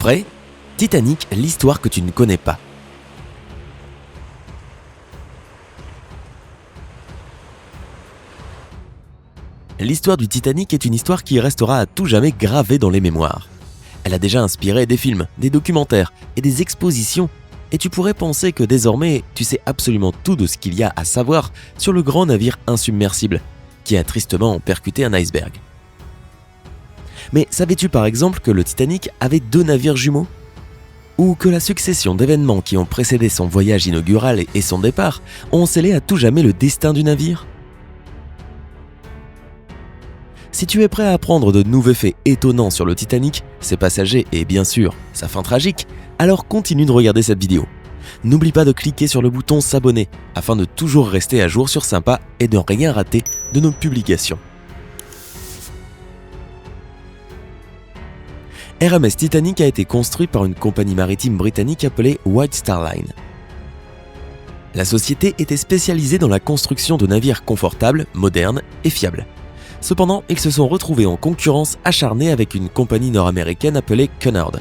Prêt ? Titanic, l'histoire que tu ne connais pas. L'histoire du Titanic est une histoire qui restera à tout jamais gravée dans les mémoires. Elle a déjà inspiré des films, des documentaires et des expositions, et tu pourrais penser que désormais, tu sais absolument tout de ce qu'il y a à savoir sur le grand navire insubmersible, qui a tristement percuté un iceberg. Mais savais-tu par exemple que le Titanic avait 2 navires jumeaux ? Ou que la succession d'événements qui ont précédé son voyage inaugural et son départ ont scellé à tout jamais le destin du navire ? Si tu es prêt à apprendre de nouveaux faits étonnants sur le Titanic, ses passagers et bien sûr sa fin tragique, alors continue de regarder cette vidéo. N'oublie pas de cliquer sur le bouton s'abonner afin de toujours rester à jour sur Sympa et de rien rater de nos publications. RMS Titanic a été construit par une compagnie maritime britannique appelée White Star Line. La société était spécialisée dans la construction de navires confortables, modernes et fiables. Cependant, ils se sont retrouvés en concurrence acharnée avec une compagnie nord-américaine appelée Cunard,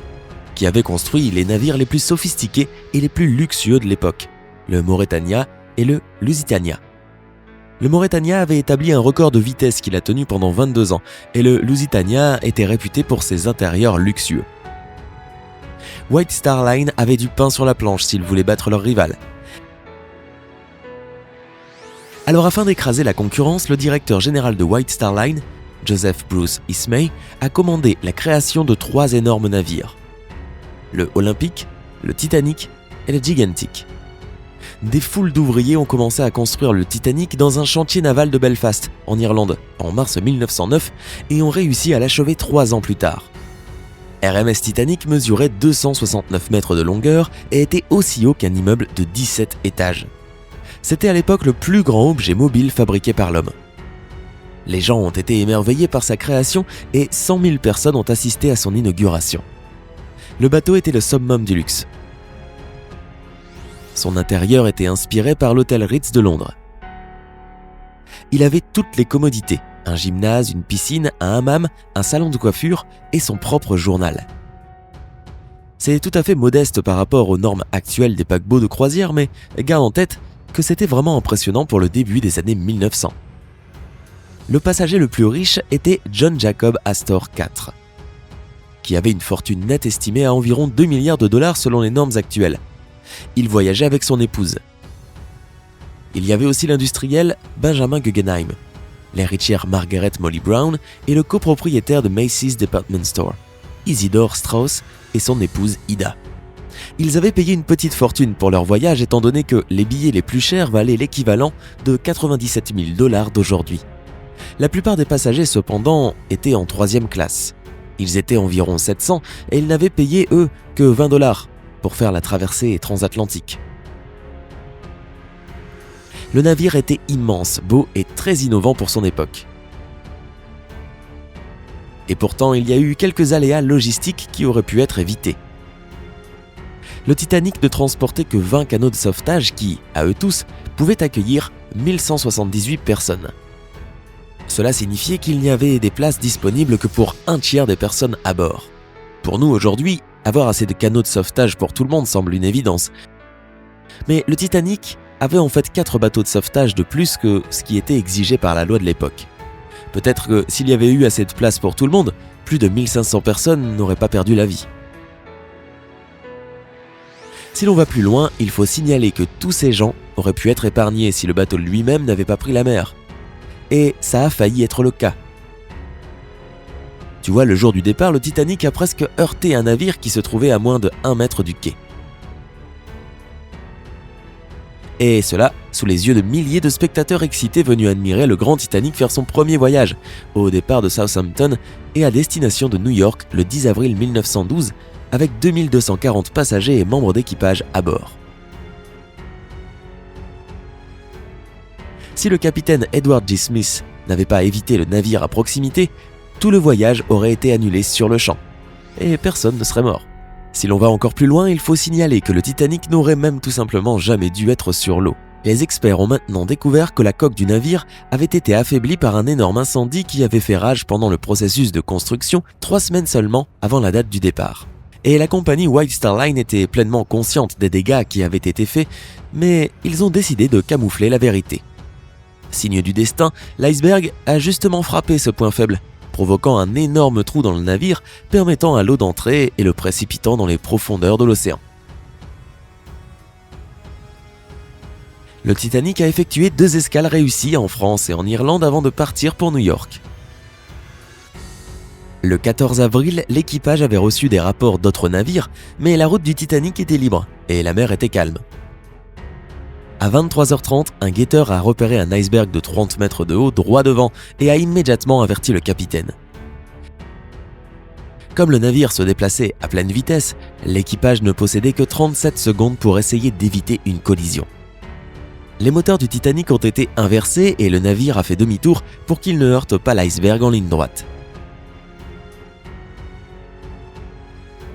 qui avait construit les navires les plus sophistiqués et les plus luxueux de l'époque, le Mauretania et le Lusitania. Le Mauretania avait établi un record de vitesse qu'il a tenu pendant 22 ans, et le Lusitania était réputé pour ses intérieurs luxueux. White Star Line avait du pain sur la planche s'ils voulaient battre leur rival. Alors afin d'écraser la concurrence, le directeur général de White Star Line, Joseph Bruce Ismay, a commandé la création de 3 énormes navires. Le Olympic, le Titanic et le Gigantic. Des foules d'ouvriers ont commencé à construire le Titanic dans un chantier naval de Belfast, en Irlande, en mars 1909 et ont réussi à l'achever 3 ans plus tard. RMS Titanic mesurait 269 mètres de longueur et était aussi haut qu'un immeuble de 17 étages. C'était à l'époque le plus grand objet mobile fabriqué par l'homme. Les gens ont été émerveillés par sa création et 100 000 personnes ont assisté à son inauguration. Le bateau était le summum du luxe. Son intérieur était inspiré par l'hôtel Ritz de Londres. Il avait toutes les commodités, un gymnase, une piscine, un hammam, un salon de coiffure et son propre journal. C'est tout à fait modeste par rapport aux normes actuelles des paquebots de croisière, mais garde en tête que c'était vraiment impressionnant pour le début des années 1900. Le passager le plus riche était John Jacob Astor IV, qui avait une fortune nette estimée à environ 2 milliards de dollars selon les normes actuelles. Il voyageait avec son épouse. Il y avait aussi l'industriel Benjamin Guggenheim, l'héritière Margaret Molly Brown et le copropriétaire de Macy's Department Store, Isidore Strauss et son épouse Ida. Ils avaient payé une petite fortune pour leur voyage étant donné que les billets les plus chers valaient l'équivalent de 97 000 $ d'aujourd'hui. La plupart des passagers cependant étaient en 3e classe. Ils étaient environ 700 et ils n'avaient payé eux que 20 $ pour faire la traversée transatlantique. Le navire était immense, beau et très innovant pour son époque. Et pourtant, il y a eu quelques aléas logistiques qui auraient pu être évités. Le Titanic ne transportait que 20 canots de sauvetage qui, à eux tous, pouvaient accueillir 1178 personnes. Cela signifiait qu'il n'y avait des places disponibles que pour 1/3 des personnes à bord. Pour nous aujourd'hui, avoir assez de canots de sauvetage pour tout le monde semble une évidence. Mais le Titanic avait en fait 4 bateaux de sauvetage de plus que ce qui était exigé par la loi de l'époque. Peut-être que s'il y avait eu assez de place pour tout le monde, plus de 1500 personnes n'auraient pas perdu la vie. Si l'on va plus loin, il faut signaler que tous ces gens auraient pu être épargnés si le bateau lui-même n'avait pas pris la mer. Et ça a failli être le cas. Tu vois, le jour du départ, le Titanic a presque heurté un navire qui se trouvait à moins de 1 mètre du quai. Et cela sous les yeux de milliers de spectateurs excités venus admirer le grand Titanic faire son premier voyage, au départ de Southampton et à destination de New York le 10 avril 1912, avec 2240 passagers et membres d'équipage à bord. Si le capitaine Edward G. Smith n'avait pas évité le navire à proximité, tout le voyage aurait été annulé sur le champ, et personne ne serait mort. Si l'on va encore plus loin, il faut signaler que le Titanic n'aurait même tout simplement jamais dû être sur l'eau. Les experts ont maintenant découvert que la coque du navire avait été affaiblie par un énorme incendie qui avait fait rage pendant le processus de construction 3 semaines seulement avant la date du départ. et la compagnie White Star Line était pleinement consciente des dégâts qui avaient été faits, mais ils ont décidé de camoufler la vérité. Signe du destin, l'iceberg a justement frappé ce point faible, provoquant un énorme trou dans le navire, permettant à l'eau d'entrer et le précipitant dans les profondeurs de l'océan. Le Titanic a effectué 2 escales réussies en France et en Irlande avant de partir pour New York. Le 14 avril, l'équipage avait reçu des rapports d'autres navires, mais la route du Titanic était libre et la mer était calme. À 23h30, un guetteur a repéré un iceberg de 30 mètres de haut droit devant et a immédiatement averti le capitaine. Comme le navire se déplaçait à pleine vitesse, l'équipage ne possédait que 37 secondes pour essayer d'éviter une collision. Les moteurs du Titanic ont été inversés et le navire a fait demi-tour pour qu'il ne heurte pas l'iceberg en ligne droite.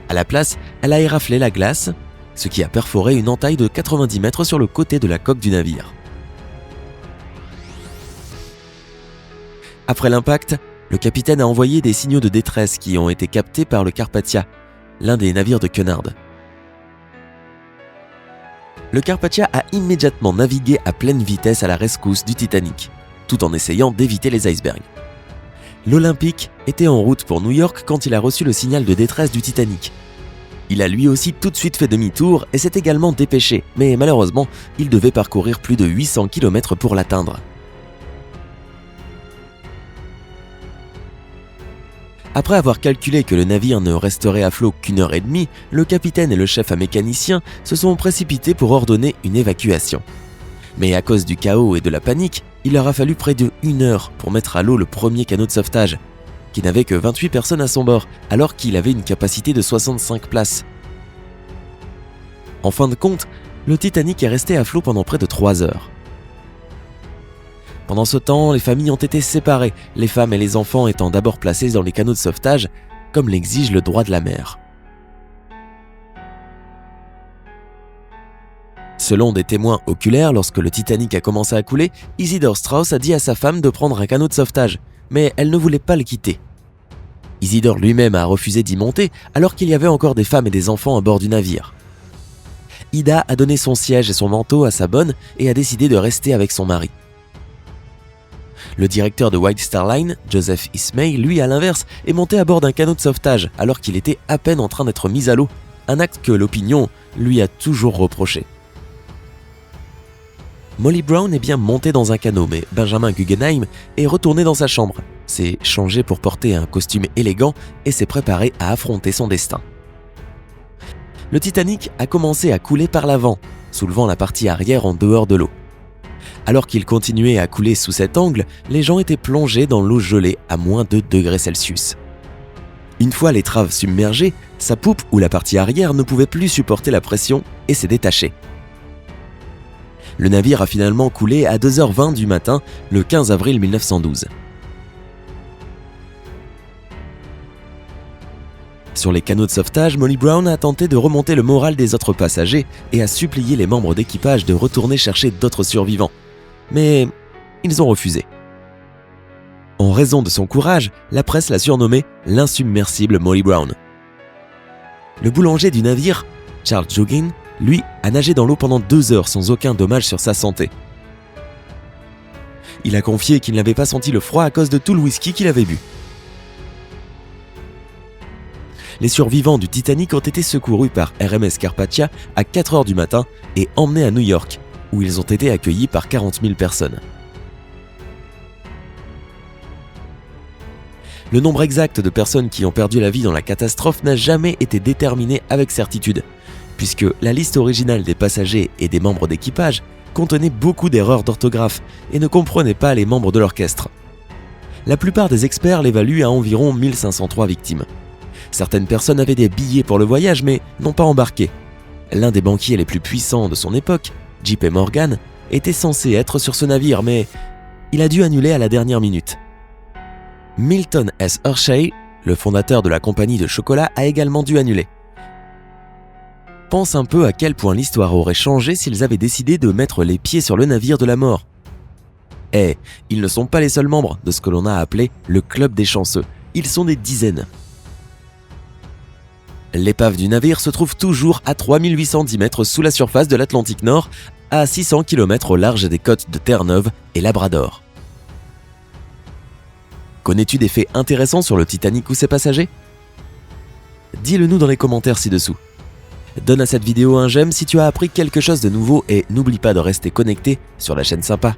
À la place, elle a éraflé la glace, ce qui a perforé une entaille de 90 mètres sur le côté de la coque du navire. Après l'impact, le capitaine a envoyé des signaux de détresse qui ont été captés par le Carpathia, l'un des navires de Cunard. Le Carpathia a immédiatement navigué à pleine vitesse à la rescousse du Titanic, tout en essayant d'éviter les icebergs. L'Olympic était en route pour New York quand il a reçu le signal de détresse du Titanic. Il a lui aussi tout de suite fait demi-tour et s'est également dépêché, mais malheureusement, il devait parcourir plus de 800 km pour l'atteindre. Après avoir calculé que le navire ne resterait à flot qu'1 heure et demie, le capitaine et le chef mécanicien se sont précipités pour ordonner une évacuation. Mais à cause du chaos et de la panique, il leur a fallu près de 1 heure pour mettre à l'eau le premier canot de sauvetage, qui n'avait que 28 personnes à son bord, alors qu'il avait une capacité de 65 places. En fin de compte, le Titanic est resté à flot pendant près de 3 heures. Pendant ce temps, les familles ont été séparées, les femmes et les enfants étant d'abord placés dans les canots de sauvetage, comme l'exige le droit de la mer. Selon des témoins oculaires, lorsque le Titanic a commencé à couler, Isidore Straus a dit à sa femme de prendre un canot de sauvetage, mais elle ne voulait pas le quitter. Isidore lui-même a refusé d'y monter alors qu'il y avait encore des femmes et des enfants à bord du navire. Ida a donné son siège et son manteau à sa bonne et a décidé de rester avec son mari. Le directeur de White Star Line, Joseph Ismay, lui à l'inverse, est monté à bord d'un canot de sauvetage alors qu'il était à peine en train d'être mis à l'eau, un acte que l'opinion lui a toujours reproché. Molly Brown est bien montée dans un canot, mais Benjamin Guggenheim est retourné dans sa chambre, s'est changé pour porter un costume élégant et s'est préparé à affronter son destin. Le Titanic a commencé à couler par l'avant, soulevant la partie arrière en dehors de l'eau. Alors qu'il continuait à couler sous cet angle, les gens étaient plongés dans l'eau gelée à moins de 2 degrés Celsius. Une fois l'étrave submergée, sa poupe ou la partie arrière ne pouvait plus supporter la pression et s'est détachée. Le navire a finalement coulé à 2h20 du matin, le 15 avril 1912. Sur les canots de sauvetage, Molly Brown a tenté de remonter le moral des autres passagers et a supplié les membres d'équipage de retourner chercher d'autres survivants. Mais ils ont refusé. En raison de son courage, la presse l'a surnommée l'insubmersible Molly Brown. Le boulanger du navire, Charles Jougin, lui, a nagé dans l'eau pendant 2 heures sans aucun dommage sur sa santé. Il a confié qu'il n'avait pas senti le froid à cause de tout le whisky qu'il avait bu. Les survivants du Titanic ont été secourus par RMS Carpathia à 4 heures du matin et emmenés à New York, où ils ont été accueillis par 40 000 personnes. Le nombre exact de personnes qui ont perdu la vie dans la catastrophe n'a jamais été déterminé avec certitude, puisque la liste originale des passagers et des membres d'équipage contenait beaucoup d'erreurs d'orthographe et ne comprenait pas les membres de l'orchestre. La plupart des experts l'évaluent à environ 1503 victimes. Certaines personnes avaient des billets pour le voyage mais n'ont pas embarqué. L'un des banquiers les plus puissants de son époque, JP Morgan, était censé être sur ce navire mais il a dû annuler à la dernière minute. Milton S. Hershey, le fondateur de la compagnie de chocolat, a également dû annuler. Pense un peu à quel point l'histoire aurait changé s'ils avaient décidé de mettre les pieds sur le navire de la mort. Eh, ils ne sont pas les seuls membres de ce que l'on a appelé le Club des chanceux. Ils sont des dizaines. L'épave du navire se trouve toujours à 3810 mètres sous la surface de l'Atlantique Nord, à 600 km au large des côtes de Terre-Neuve et Labrador. Connais-tu des faits intéressants sur le Titanic ou ses passagers? Dis-le nous dans les commentaires ci-dessous. Donne à cette vidéo un j'aime si tu as appris quelque chose de nouveau et n'oublie pas de rester connecté sur la chaîne Sympa.